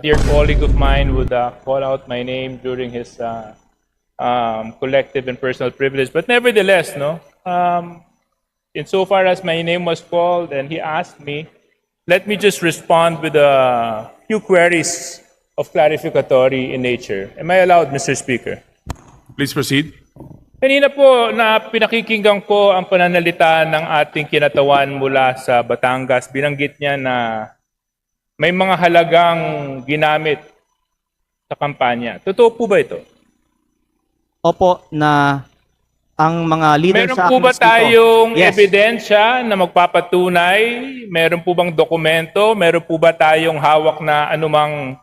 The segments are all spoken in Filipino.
dear colleague of mine would call out my name during his collective and personal privilege. But nevertheless, no, insofar as my name was called and he asked me, let me just respond with a few queries of clarificatory in nature. Am I allowed, Mr. Speaker? Please proceed. Kanina po na pinakikinggan ko ang pananalita ng ating kinatawan mula sa Batangas. Binanggit niya na may mga halagang ginamit sa kampanya. Totoo po ba ito? Opo, na ang mga leader Meron sa po aking ba distrito- tayong Yes. ebidensya na magpapatunay? Meron po bang dokumento? Meron po ba tayong hawak na anumang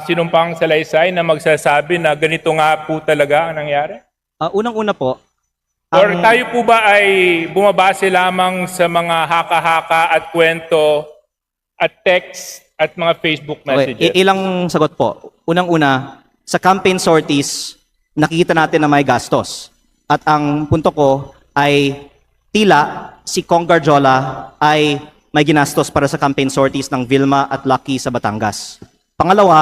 sinumpang salaysay na magsasabi na ganito nga po talaga ang nangyari? Unang-una po, Or tayo po ba ay bumabase lamang sa mga haka-haka at kwento at text at mga Facebook messages? ilang sagot po. Unang-una, sa campaign sorties, nakikita natin na may gastos. At ang punto ko ay tila si Kong Garjola ay may ginastos para sa campaign sorties ng Vilma at Lucky sa Batangas. Pangalawa,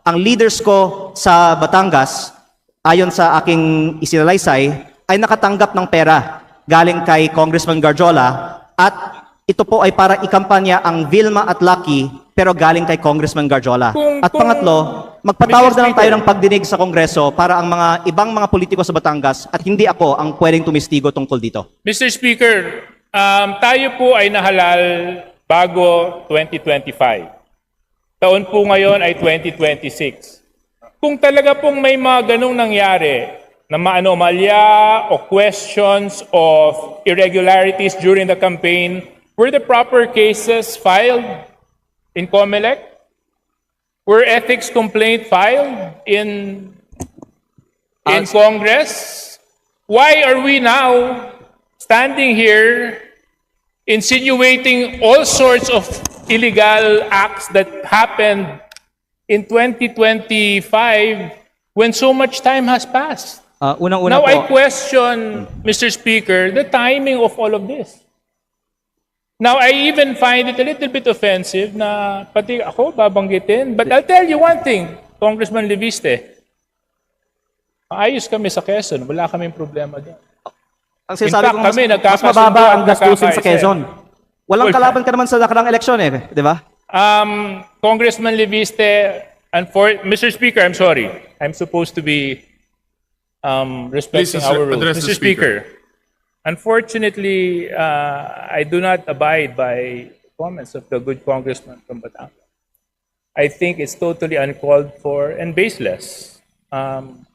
ang leaders ko sa Batangas, ayon sa aking isinalaysay, ay nakatanggap ng pera galing kay Congressman Garjola at ito po ay para ikampanya ang Vilma at Lucky pero galing kay Congressman Garjola. At pangatlo, magpatawag na lang tayo ng pagdinig sa Kongreso para ang mga ibang mga politiko sa Batangas at hindi ako ang pwedeng tumistigo tungkol dito. Mr. Speaker, tayo po ay nahalal bago 2025. Taon po ngayon ay 2026. Kung talaga pong may mga ganong nangyari na maanomalya o questions of irregularities during the campaign, were the proper cases filed in COMELEC? Were ethics complaint filed in Congress? Why are we now standing here insinuating all sorts of illegal acts that happened in 2025 when so much time has passed? Unang-una Now I po, question, Mr. Speaker, the timing of all of this. Now I even find it a little bit offensive na pati ako babanggitin. But I'll tell you one thing, Congressman Leviste, ayos kami sa Quezon, wala kaming problema doon. ang sinasabi in fact, ko kami mas nagkakasundo mababa at ang gastusin sa nagkakaisa. Quezon. Walang kalaban ka naman sa nakarang eleksyon di ba? Congressman Leviste, Mr. Speaker, I'm sorry. I'm supposed to be respecting Please our rules. address the Mr. Speaker, unfortunately, I do not abide by comments of the good congressman from Batangas. I think it's totally uncalled for and baseless. And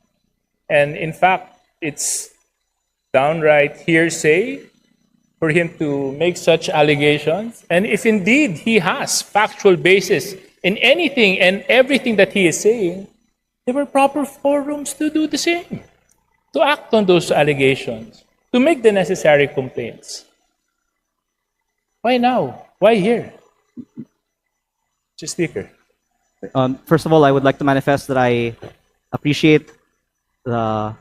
in fact, it's downright hearsay for him to make such allegations. And if indeed he has factual basis in anything and everything that he is saying, there were proper forums to do the same, to act on those allegations, to make the necessary complaints. Why now? Why here? Mr. Speaker. First of all, I would like to manifest that I appreciate the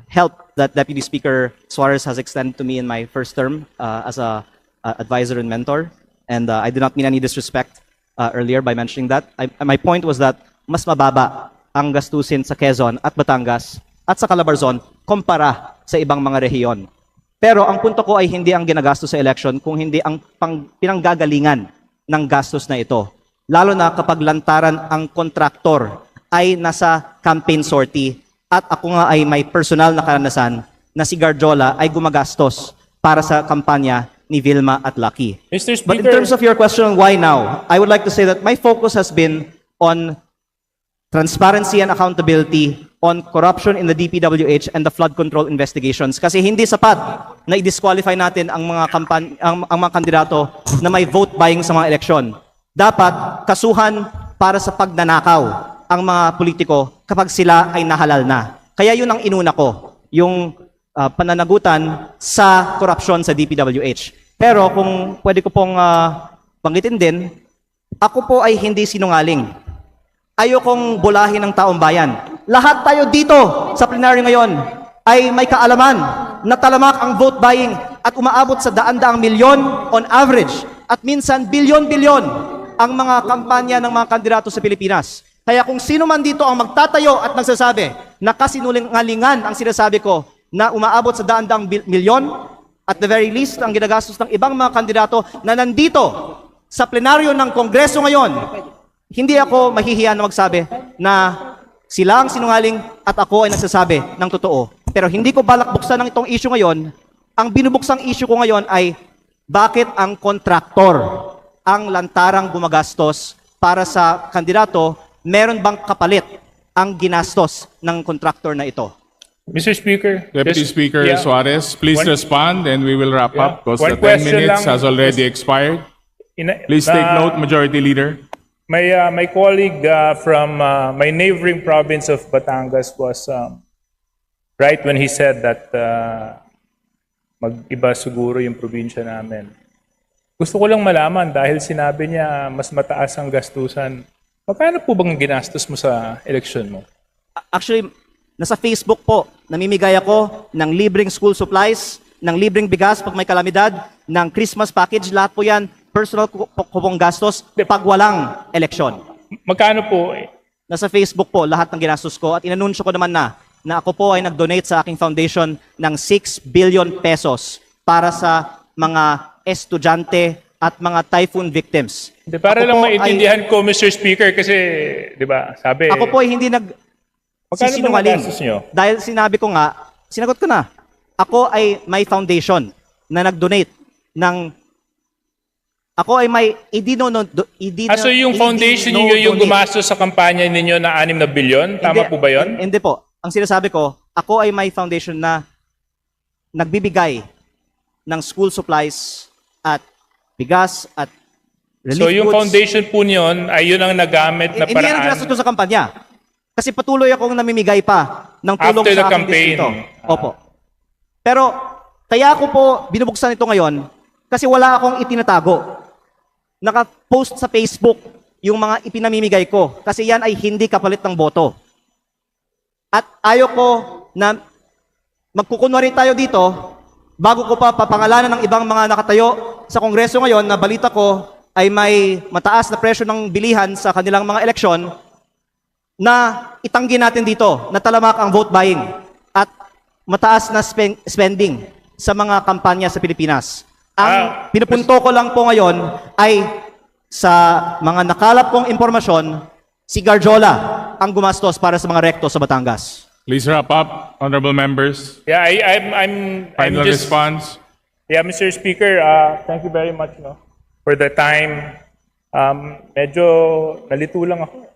help that Deputy Speaker Suarez has extended to me in my first term as a advisor and mentor. And I did not mean any disrespect earlier by mentioning that. My point was that mas mababa ang gastusin sa Quezon at Batangas at sa Calabarzon kumpara sa ibang mga rehiyon. Pero ang punto ko ay hindi ang ginagastos sa election kung hindi ang pinanggagalingan ng gastos na ito. Lalo na kapag lantaran ang kontraktor ay nasa campaign sortie at ako nga ay may personal na karanasan na si Garjola ay gumagastos para sa kampanya ni Vilma at Lucky. Mr. But in Speaker, terms of your question, why now? I would like to say that my focus has been on transparency and accountability on corruption in the DPWH and the flood control investigations. Kasi hindi sapat na i-disqualify natin ang mga ang mga kandidato na may vote buying sa mga eleksyon. Dapat kasuhan para sa pagnanakaw ang mga politiko kapag sila ay nahalal na. Kaya yun ang inuna ko, yung pananagutan sa korupsyon sa DPWH. Pero kung pwede ko pong banggitin din, ako po ay hindi sinungaling. Ayokong bulahin ng taong bayan. Lahat tayo dito sa plenary ngayon ay may kaalaman na talamak ang vote buying at umaabot sa daan-daang milyon on average at minsan bilyon-bilyon ang mga kampanya ng mga kandidato sa Pilipinas. Kaya kung sino man dito ang magtatayo at nagsasabi na kasinungalingan ang sinasabi ko na umaabot sa daan-daang milyon, at the very least, ang ginagastos ng ibang mga kandidato na nandito sa plenaryo ng Kongreso ngayon, hindi ako mahihiya na magsabi na sila ang sinungaling at ako ay nagsasabi ng totoo. Pero hindi ko balak buksan ng itong issue ngayon. Ang binubuksang issue ko ngayon ay bakit ang kontraktor ang lantarang gumagastos para sa kandidato, meron bang kapalit ang ginastos ng kontraktor na ito? Mr. Speaker. Deputy Speaker yeah. Suarez, please One- respond and we will wrap up because One the 10 question minutes lang. has already expired. Please take note, Majority Leader. My colleague from my neighboring province of Batangas was right when he said that mag-iba siguro yung probinsya namin. Gusto ko lang malaman dahil sinabi niya mas mataas ang gastusan. Magkano po bang ginastos mo sa election mo? Actually, nasa Facebook po, namimigay ako ng libreng school supplies, ng libreng bigas pag may kalamidad, ng Christmas package, lahat po yan, personal ko pong gastos pag walang eleksyon. Magkano po? Nasa Facebook po, lahat ng ginastos ko at inanunsyo ko naman na ako po ay nag-donate sa aking foundation ng 6 billion pesos para sa mga estudyante at mga typhoon victims. Para Ako lang po maintindihan ko, Mr. Speaker, kasi, di ba, sabi... Ako po ay hindi Magkano ba sisinungaling. nagastos nyo? Dahil sinabi ko nga, sinagot ko na, ako ay may foundation na nag-donate ng... Ako ay may... So yung foundation niyo yung gumastos sa kampanya ninyo na 6 na bilyon? Tama po ba yun? Hindi po. Ang sinasabi ko, ako ay may foundation na nagbibigay ng school supplies at bigas at relief So yung goods. foundation po niyon ay yun ang nagamit na Hindi yan ang paraan ginastos ko sa kampanya. Kasi patuloy akong namimigay pa ng tulong After the sa aking campaign. distrito. Opo. Pero kaya ako po binubuksan ito ngayon kasi wala akong itinatago. Naka-post sa Facebook yung mga ipinamimigay ko kasi yan ay hindi kapalit ng boto. At ayoko na magkukunwari tayo dito bago ko pa papangalanan ng ibang mga nakatayo sa Kongreso ngayon na balita ko ay may mataas na presyo ng bilihan sa kanilang mga eleksyon na itanggi natin dito na talamak ang vote buying at mataas na spending sa mga kampanya sa Pilipinas. Ang pinupunto ko lang po ngayon ay sa mga nakalap kong impormasyon, si Garjola ang gumastos para sa mga rekto sa Batangas. Please wrap up, honorable members. Yeah, I'm Final just... response. Yeah, Mr. Speaker, thank you very much for the time. Medyo nalito lang ako.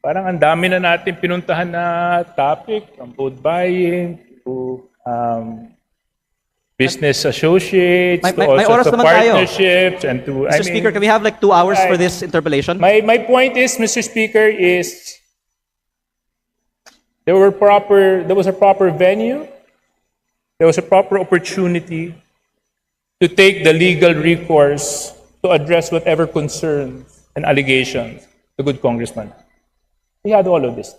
Parang ang dami na natin pinuntahan na topic, from vote buying to business associates, to May also oras to naman tayo. partnerships, and to... Mr. Speaker, can we have like 2 hours for this interpellation? My point is, Mr. Speaker, is there was a proper venue, there was a proper opportunity to take the legal recourse to address whatever concerns and allegations the good congressman. We had all of this.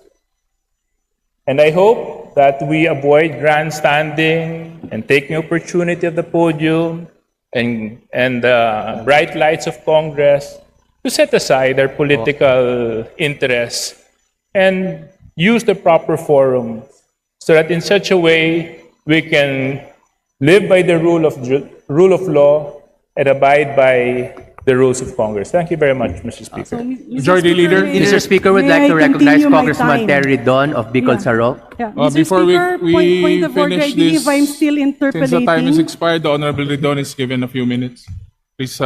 And I hope that we avoid grandstanding and taking opportunity of the podium and the bright lights of Congress to set aside our political interests and use the proper forum so that in such a way we can live by the rule of law and abide by the rules of Congress. Thank you very much, Mr. Speaker. Majority Leader. Mr. Speaker, would may like to I recognize continue my Congressman time? Terry Don of Bicol Sarok. Yeah. Before Mr. we Speaker, point of order. I finish believe this, I'm still since the time is interpolating. expired, the Honorable Ridon is given a few minutes. Please